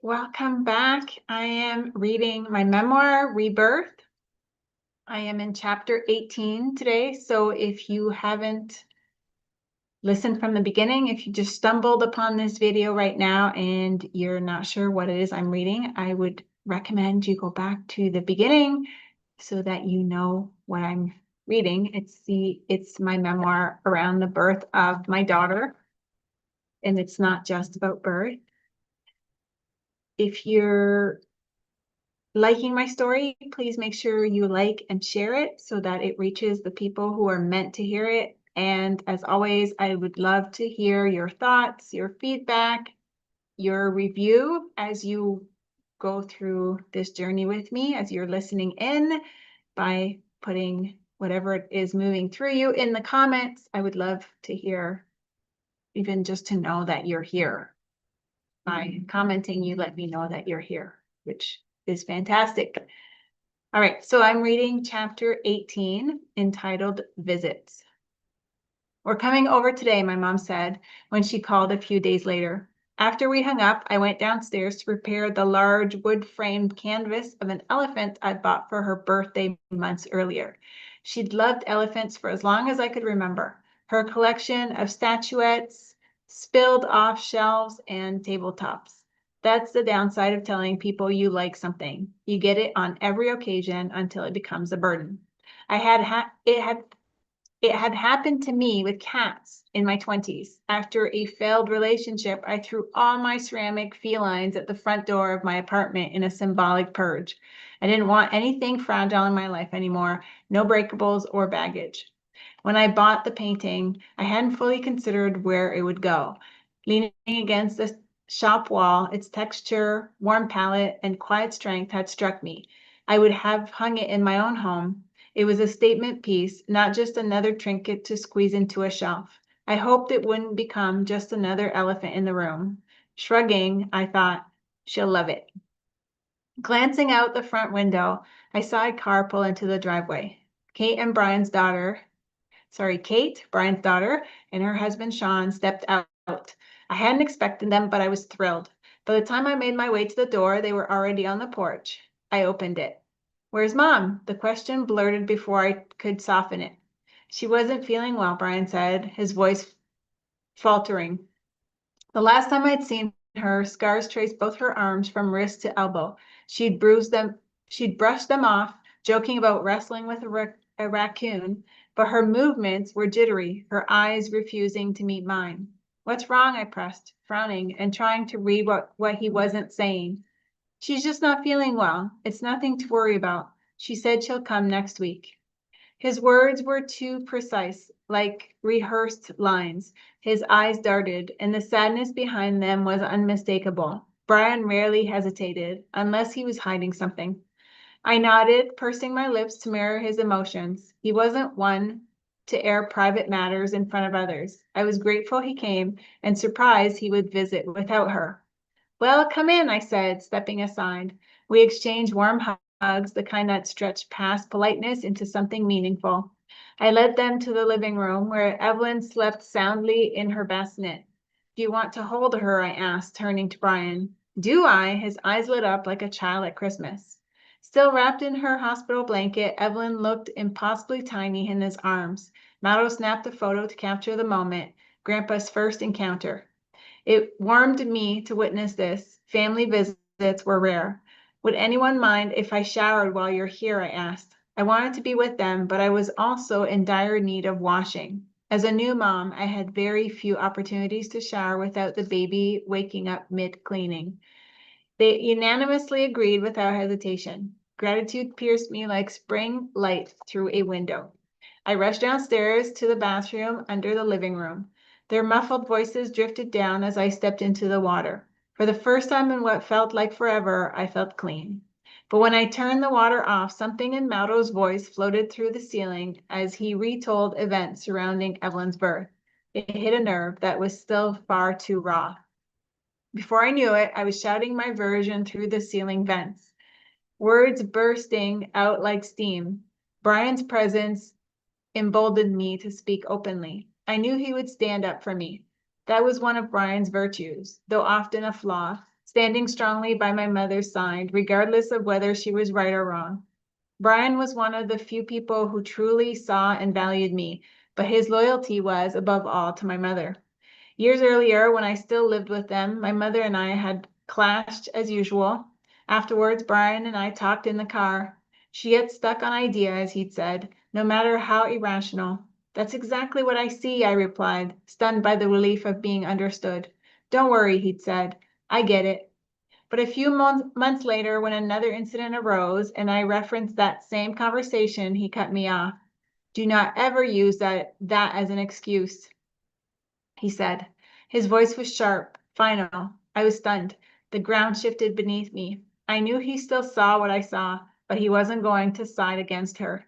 Welcome back. I am reading my memoir, Rebirth. I am in chapter 18 today, so if you haven't listened from the beginning, if you just stumbled upon this video right now and you're not sure what it is I'm reading, I would recommend you go back to the beginning so that you know what I'm reading. It's my memoir around the birth of my daughter, and it's not just about birth. If you're liking my story, please make sure you like and share it so that it reaches the people who are meant to hear it. And as always, I would love to hear your thoughts, your feedback, your review as you go through this journey with me, as you're listening in, by putting whatever it is moving through you in the comments. I would love to hear, even just to know that you're here. By commenting, you let me know that you're here, which is fantastic. All right, so I'm reading chapter 18 entitled Visits. We're coming over today, my mom said when she called a few days later. After we hung up, I went downstairs to prepare the large wood-framed canvas of an elephant I'd bought for her birthday months earlier. She'd loved elephants for as long as I could remember. Her collection of statuettes spilled off shelves and tabletops. That's the downside of telling people you like something. You get it on every occasion until it becomes a burden. It had happened to me with cats in my 20s. After a failed relationship, I threw all my ceramic felines at the front door of my apartment in a symbolic purge. I didn't want anything fragile in my life anymore, no breakables or baggage. When I bought the painting, I hadn't fully considered where it would go. Leaning against the shop wall, its texture, warm palette, and quiet strength had struck me. I would have hung it in my own home. It was a statement piece, not just another trinket to squeeze into a shelf. I hoped it wouldn't become just another elephant in the room. Shrugging, I thought, she'll love it. Glancing out the front window, I saw a car pull into the driveway. Kate, Brian's daughter, and her husband Sean stepped out. I hadn't expected them, but I was thrilled. By the time I made my way to the door, they were already on the porch. I opened it. "Where's Mom?" The question blurted before I could soften it. "She wasn't feeling well," Brian said, his voice faltering. The last time I'd seen her, scars traced both her arms from wrist to elbow. She'd brushed them off, joking about wrestling with a raccoon, but her movements were jittery, her eyes refusing to meet mine. "What's wrong?" I pressed, frowning and trying to read what he wasn't saying. "She's just not feeling well. It's nothing to worry about. She said she'll come next week." His words were too precise, like rehearsed lines. His eyes darted, and the sadness behind them was unmistakable. Brian rarely hesitated, unless he was hiding something. I nodded, pursing my lips to mirror his emotions. He wasn't one to air private matters in front of others. I was grateful he came, and surprised he would visit without her. "Well, come in," I said, stepping aside. We exchanged warm hugs, the kind that stretched past politeness into something meaningful. I led them to the living room, where Evelyn slept soundly in her bassinet. "Do you want to hold her?" I asked, turning to Brian. "Do I?" His eyes lit up like a child at Christmas. Still wrapped in her hospital blanket, Evelyn looked impossibly tiny in his arms. Mallow snapped a photo to capture the moment, Grandpa's first encounter. It warmed me to witness this. Family visits were rare. "Would anyone mind if I showered while you're here?" I asked. I wanted to be with them, but I was also in dire need of washing. As a new mom, I had very few opportunities to shower without the baby waking up mid-cleaning. They unanimously agreed without hesitation. Gratitude pierced me like spring light through a window. I rushed downstairs to the bathroom under the living room. Their muffled voices drifted down as I stepped into the water. For the first time in what felt like forever, I felt clean. But when I turned the water off, something in Maudo's voice floated through the ceiling as he retold events surrounding Evelyn's birth. It hit a nerve that was still far too raw. Before I knew it, I was shouting my version through the ceiling vents, words bursting out like steam. Brian's presence emboldened me to speak openly. I knew he would stand up for me. That was one of Brian's virtues, though often a flaw. standing strongly by my mother's side, regardless of whether she was right or wrong. Brian was one of the few people who truly saw and valued me, but his loyalty was, above all, to my mother. Years earlier, when I still lived with them, my mother and I had clashed as usual. Afterwards, Brian and I talked in the car. She gets stuck on ideas, he'd said, no matter how irrational. That's exactly what I see, I replied, stunned by the relief of being understood. Don't worry, he'd said. I get it. But a few months later, when another incident arose and I referenced that same conversation, he cut me off. Do not ever use that as an excuse, he said. His voice was sharp, final. I was stunned. The ground shifted beneath me. I knew he still saw what I saw, but he wasn't going to side against her.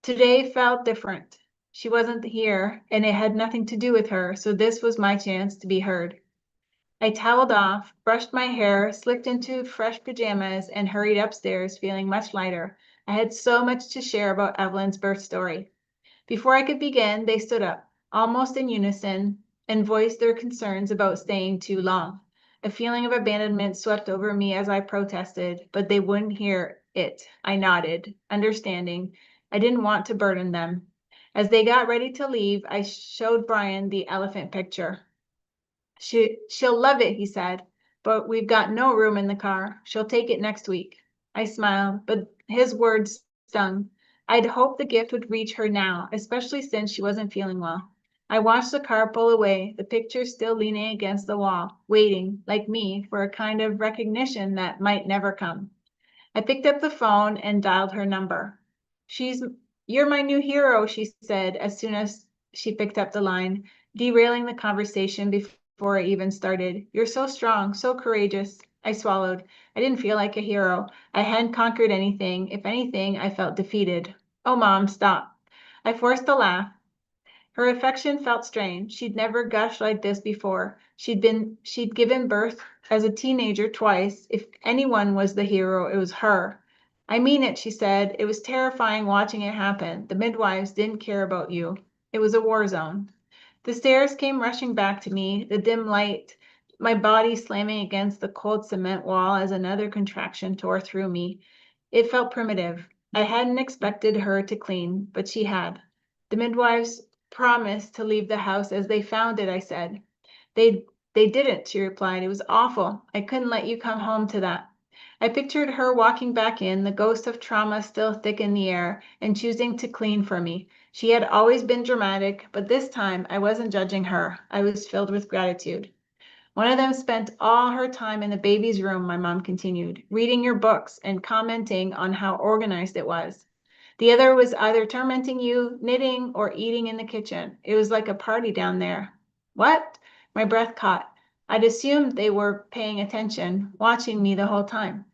Today felt different. She wasn't here, and it had nothing to do with her, so this was my chance to be heard. I toweled off, brushed my hair, slipped into fresh pajamas, and hurried upstairs, feeling much lighter. I had so much to share about Evelyn's birth story. Before I could begin, they stood up, almost in unison, and voiced their concerns about staying too long. A feeling of abandonment swept over me as I protested, but they wouldn't hear it. I nodded, understanding. I didn't want to burden them. As they got ready to leave, I showed Brian the elephant picture. She'll love it, he said, but we've got no room in the car. She'll take it next week. I smiled, but his words stung. I'd hoped the gift would reach her now, especially since she wasn't feeling well. I watched the car pull away, the picture still leaning against the wall, waiting, like me, for a kind of recognition that might never come. I picked up the phone and dialed her number. You're my new hero, she said as soon as she picked up the line, derailing the conversation before I even started. You're so strong, so courageous. I swallowed. I didn't feel like a hero. I hadn't conquered anything. If anything, I felt defeated. Oh, Mom, stop. I forced a laugh. Her affection felt strange. She'd never gushed like this before. She'd given birth as a teenager twice. If anyone was the hero, it was her. I mean it, she said. It was terrifying watching it happen. The midwives didn't care about you. It was a war zone. The stairs came rushing back to me, the dim light, my body slamming against the cold cement wall as another contraction tore through me. It felt primitive. I hadn't expected her to clean, but she had. The midwives promised to leave the house as they found it, I said. They didn't, she replied. It was awful. I couldn't let you come home to that. I pictured her walking back in, the ghost of trauma still thick in the air, and choosing to clean for me. She had always been dramatic, but this time I wasn't judging her. I was filled with gratitude. One of them spent all her time in the baby's room, my mom continued, reading your books and commenting on how organized it was. The other was either tormenting you, knitting, or eating in the kitchen. It was like a party down there. What? My breath caught. I'd assumed they were paying attention, watching me the whole time.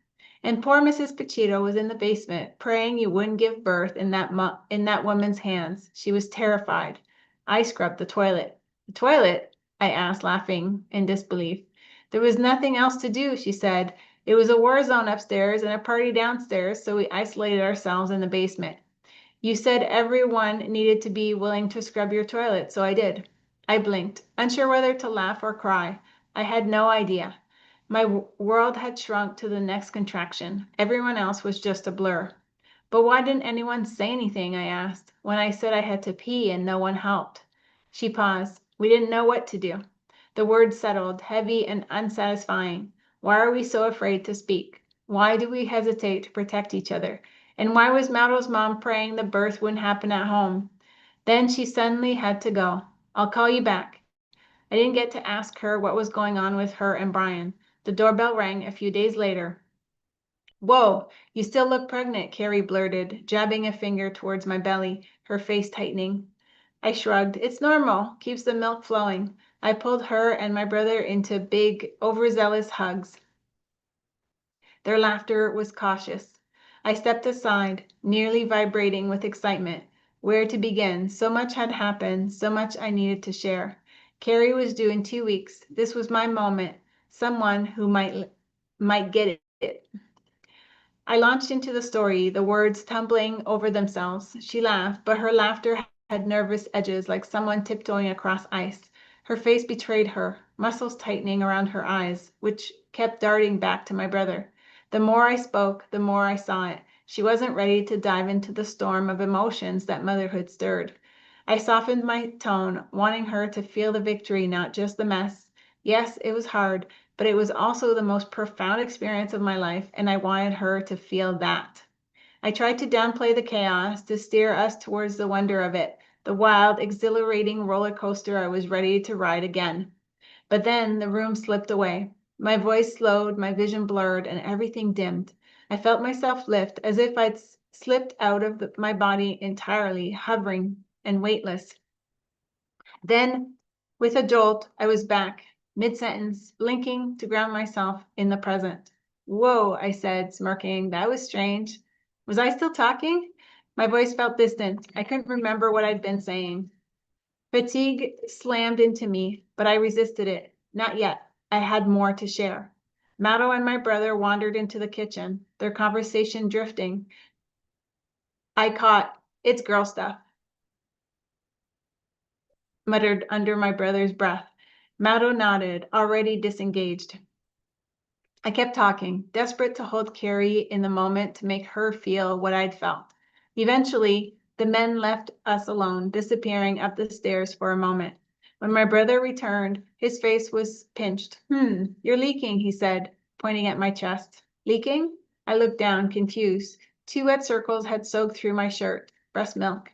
And poor Mrs. Pachito was in the basement, praying you wouldn't give birth in that woman's hands. She was terrified. I scrubbed the toilet. The toilet? I asked, laughing in disbelief. There was nothing else to do, she said. It was a war zone upstairs and a party downstairs, so we isolated ourselves in the basement. You said everyone needed to be willing to scrub your toilet, so I did. I blinked, unsure whether to laugh or cry. I had no idea. My world had shrunk to the next contraction. Everyone else was just a blur. But why didn't anyone say anything, I asked, when I said I had to pee and no one helped? She paused. We didn't know what to do. The words settled, heavy and unsatisfying. Why are we so afraid to speak? Why do we hesitate to protect each other? And why was Maddo's mom praying the birth wouldn't happen at home? Then she suddenly had to go. I'll call you back. I didn't get to ask her what was going on with her and Brian. The doorbell rang a few days later. Whoa, you still look pregnant, Carrie blurted, jabbing a finger towards my belly, her face tightening. I shrugged. It's normal. Keeps the milk flowing. I pulled her and my brother into big, overzealous hugs. Their laughter was cautious. I stepped aside, nearly vibrating with excitement. Where to begin? So much had happened, so much I needed to share. Carrie was due in 2 weeks. This was my moment. Someone who might get it. I launched into the story, the words tumbling over themselves. She laughed, but her laughter had nervous edges like someone tiptoeing across ice. Her face betrayed her, muscles tightening around her eyes, which kept darting back to my brother. The more I spoke, the more I saw it. She wasn't ready to dive into the storm of emotions that motherhood stirred. I softened my tone, wanting her to feel the victory, not just the mess. Yes, it was hard, but it was also the most profound experience of my life, and I wanted her to feel that. I tried to downplay the chaos, to steer us towards the wonder of it, the wild, exhilarating roller coaster I was ready to ride again. But then the room slipped away. My voice slowed, my vision blurred, and everything dimmed. I felt myself lift as if I'd slipped out of my body entirely, hovering and weightless. Then, with a jolt, I was back, mid-sentence, blinking to ground myself in the present. Whoa, I said, smirking. That was strange. Was I still talking? My voice felt distant. I couldn't remember what I'd been saying. Fatigue slammed into me, but I resisted it. Not yet. I had more to share. Mato and my brother wandered into the kitchen, their conversation drifting. I caught, "It's girl stuff," muttered under my brother's breath. Mato nodded, already disengaged. I kept talking, desperate to hold Carrie in the moment to make her feel what I'd felt. Eventually, the men left us alone, disappearing up the stairs for a moment. When my brother returned, his face was pinched. You're leaking," he said, pointing at my chest. Leaking? I looked down, confused. 2 wet circles had soaked through my shirt. Breast milk.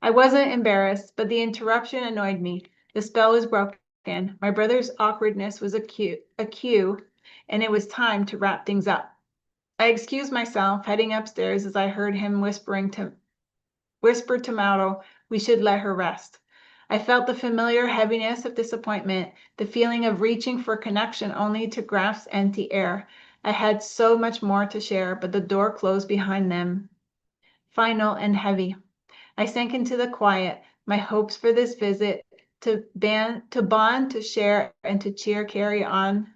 I wasn't embarrassed, but the interruption annoyed me. The spell was broken. My brother's awkwardness was a cue, and it was time to wrap things up. I excused myself, heading upstairs as I heard him whisper to Mauro we should let her rest. I felt the familiar heaviness of disappointment, the feeling of reaching for connection only to grasp empty air. I had so much more to share, but the door closed behind them, final and heavy. I sank into the quiet. My hopes for this visit to bond, to share, and to cheer Carrie on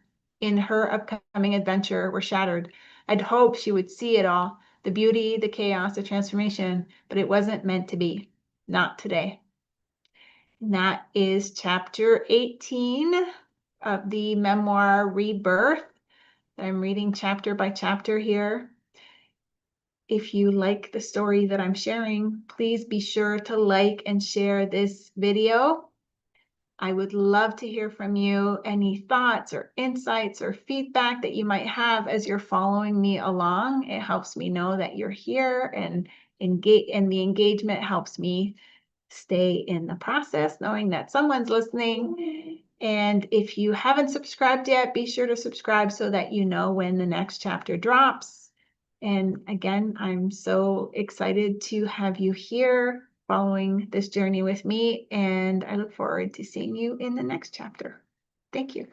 in her upcoming adventure were shattered. I'd hoped she would see it all, the beauty, the chaos, the transformation, but it wasn't meant to be. Not today. And that is chapter 18 of the memoir Rebirth. I'm reading chapter by chapter here. If you like the story that I'm sharing, please be sure to like and share this video. I would love to hear from you, any thoughts or insights or feedback that you might have as you're following me along. It helps me know that you're here, and the engagement helps me stay in the process, knowing that someone's listening. And if you haven't subscribed yet, be sure to subscribe so that you know when the next chapter drops. And again, I'm so excited to have you here following this journey with me, and I look forward to seeing you in the next chapter. Thank you.